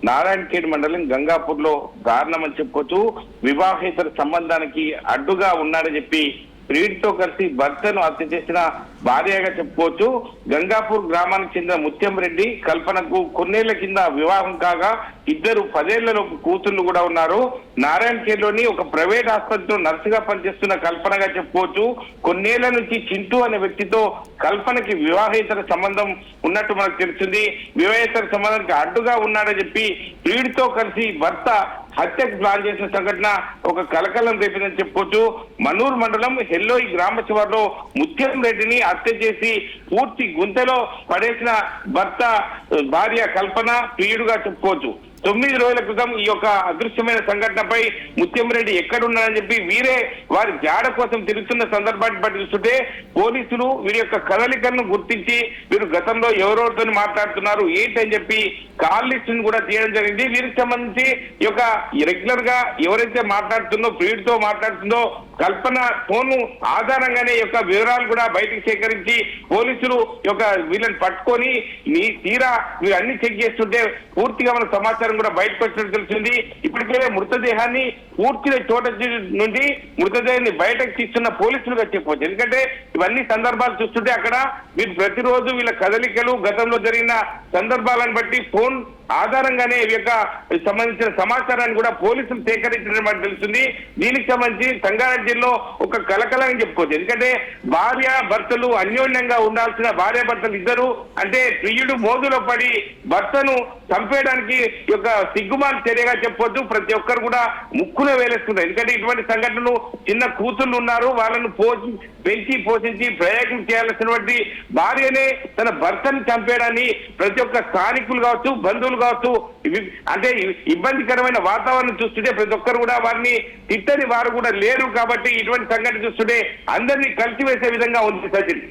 నారాయణఖేడ్ మండలం గంగాపూర్ లో దారుణమని చెప్పుకోవచ్చు. వివాహేతర సంబంధానికి అడ్డుగా ఉన్నాడని చెప్పి ప్రియుడితో కలిసి భర్తను హత్య చేసిన భార్యగా చెప్పుకోవచ్చు. గంగాపూర్ గ్రామానికి చెందిన ముత్యం రెడ్డి కల్పనకు కొన్నేళ్ల కింద వివాహం కాగా ఇద్దరు 10 ఏళ్లలోపు కూతుళ్లు కూడా ఉన్నారు. నారాయణఖేడ్లోని ఒక ప్రైవేట్ ఆసుపత్రిలో నర్సుగా పనిచేస్తున్న కల్పనగా చెప్పుకోవచ్చు. కొన్నేళ్ల నుంచి చింటూ అనే వ్యక్తితో కల్పనకి వివాహేతర సంబంధం ఉన్నట్టు మనకు తెలిసింది. వివాహేతర సంబంధానికి అడ్డుగా ఉన్నాడని చెప్పి ప్రియుడితో కలిసి భర్త హత్యకు ప్లాన్ చేసిన సంఘటన ఒక కలకలం రేపిందని చెప్పుకోవచ్చు. మనూరు మండలం హెల్లోయి గ్రామ శివారులో ముత్యం రెడ్డిని హత్య చేసి పూర్తి గుంతలో పడేసిన భర్త భార్య కల్పన ప్రియుడుగా చెప్పుకోవచ్చు. 9 రోజుల క్రితం ఈ యొక్క అదృశ్యమైన సంఘటనపై ముత్యం రెడ్డి ఎక్కడున్నారని చెప్పి వీరే వారి జాడ కోసం తిరుగుతున్న సందర్భాన్ని బట్టి చూస్తుంటే పోలీసులు వీరి యొక్క కదలికలను గుర్తించి వీరు గతంలో ఎవరెవరితో మాట్లాడుతున్నారు ఏంటని చెప్పి కాల్ లిస్ట్ కూడా తీయడం జరిగింది. వీరికి సంబంధించి ఈ యొక్క రెగ్యులర్ గా ఎవరైతే మాట్లాడుతుందో ప్రియుడితో మాట్లాడుతుందో కల్పన ఫోన్ ఆధారంగానే యొక్క వివరాలు కూడా బయటకు సేకరించి పోలీసులు యొక్క వీళ్ళని పట్టుకొని తీరా వీరు అన్ని చెక్ చేస్తుంటే పూర్తిగా మన సమాచారం కూడా బయటకు వచ్చినట్టు తెలిసింది. ఇప్పటికే మృతదేహాన్ని పూర్తిగా చోట నుండి మృతదేహాన్ని బయటకు తీస్తున్న పోలీసులుగా చెప్పవచ్చు. ఎందుకంటే ఇవన్నీ సందర్భాలు చూస్తుంటే అక్కడ వీరు ప్రతిరోజు వీళ్ళ కదలికలు గతంలో జరిగిన సందర్భాలను బట్టి ఫోన్ ఆధారంగానే ఈ యొక్క సంబంధించిన సమాచారాన్ని కూడా పోలీసులు సేకరించడం తెలుస్తుంది. దీనికి సంబంధించి సంగారెడ్డి జిల్లాలో ఒక కలకలం చెప్పుకోవచ్చు. ఎందుకంటే భార్య భర్తలు అన్యోన్యంగా ఉండాల్సిన భార్య భర్తలు ఇద్దరు అంటే ప్రియుడు మోదులో పడి భర్తను చంపేయడానికి యొక్క సిగ్గుమాల చర్యగా చెప్పొద్దు. ప్రతి ఒక్కరు కూడా ముక్కులో వేలేస్తున్నారు. ఎందుకంటే ఇటువంటి సంఘటనలు చిన్న కూతుళ్ళు ఉన్నారు, వాళ్ళను పెంచి పోషించి ప్రయోగం చేయాల్సినటువంటి భార్యనే తన భర్తను చంపేయడాన్ని ప్రతి ఒక్క స్థానికులు కావచ్చు బంధువులు కావచ్చు అంటే ఇబ్బందికరమైన వాతావరణం చూస్తుంటే ప్రతి ఒక్కరు కూడా వారిని తిట్టని వారు కూడా లేరు. కాబట్టి ఇటువంటి సంఘటన చూస్తుంటే అందరినీ కలిసివేసే విధంగా ఉంది సచిన్.